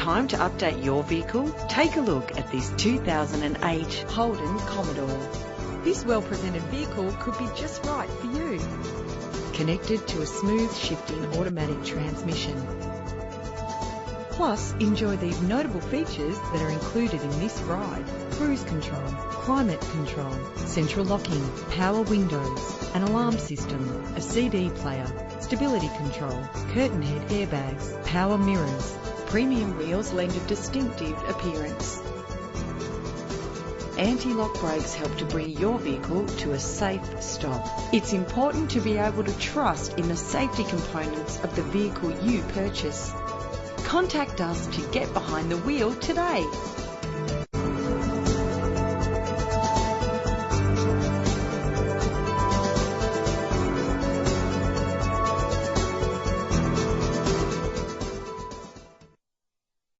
Time to update your vehicle? Take a look at this 2008 Holden Commodore. This well-presented vehicle could be just right for you. Connected to a smooth shifting automatic transmission. Plus, enjoy these notable features that are included in this ride: cruise control, climate control, central locking, power windows, an alarm system, a CD player, stability control, curtain head airbags, power mirrors. Premium wheels lend a distinctive appearance. Anti-lock brakes help to bring your vehicle to a safe stop. It's important to be able to trust in the safety components of the vehicle you purchase. Contact us to get behind the wheel today.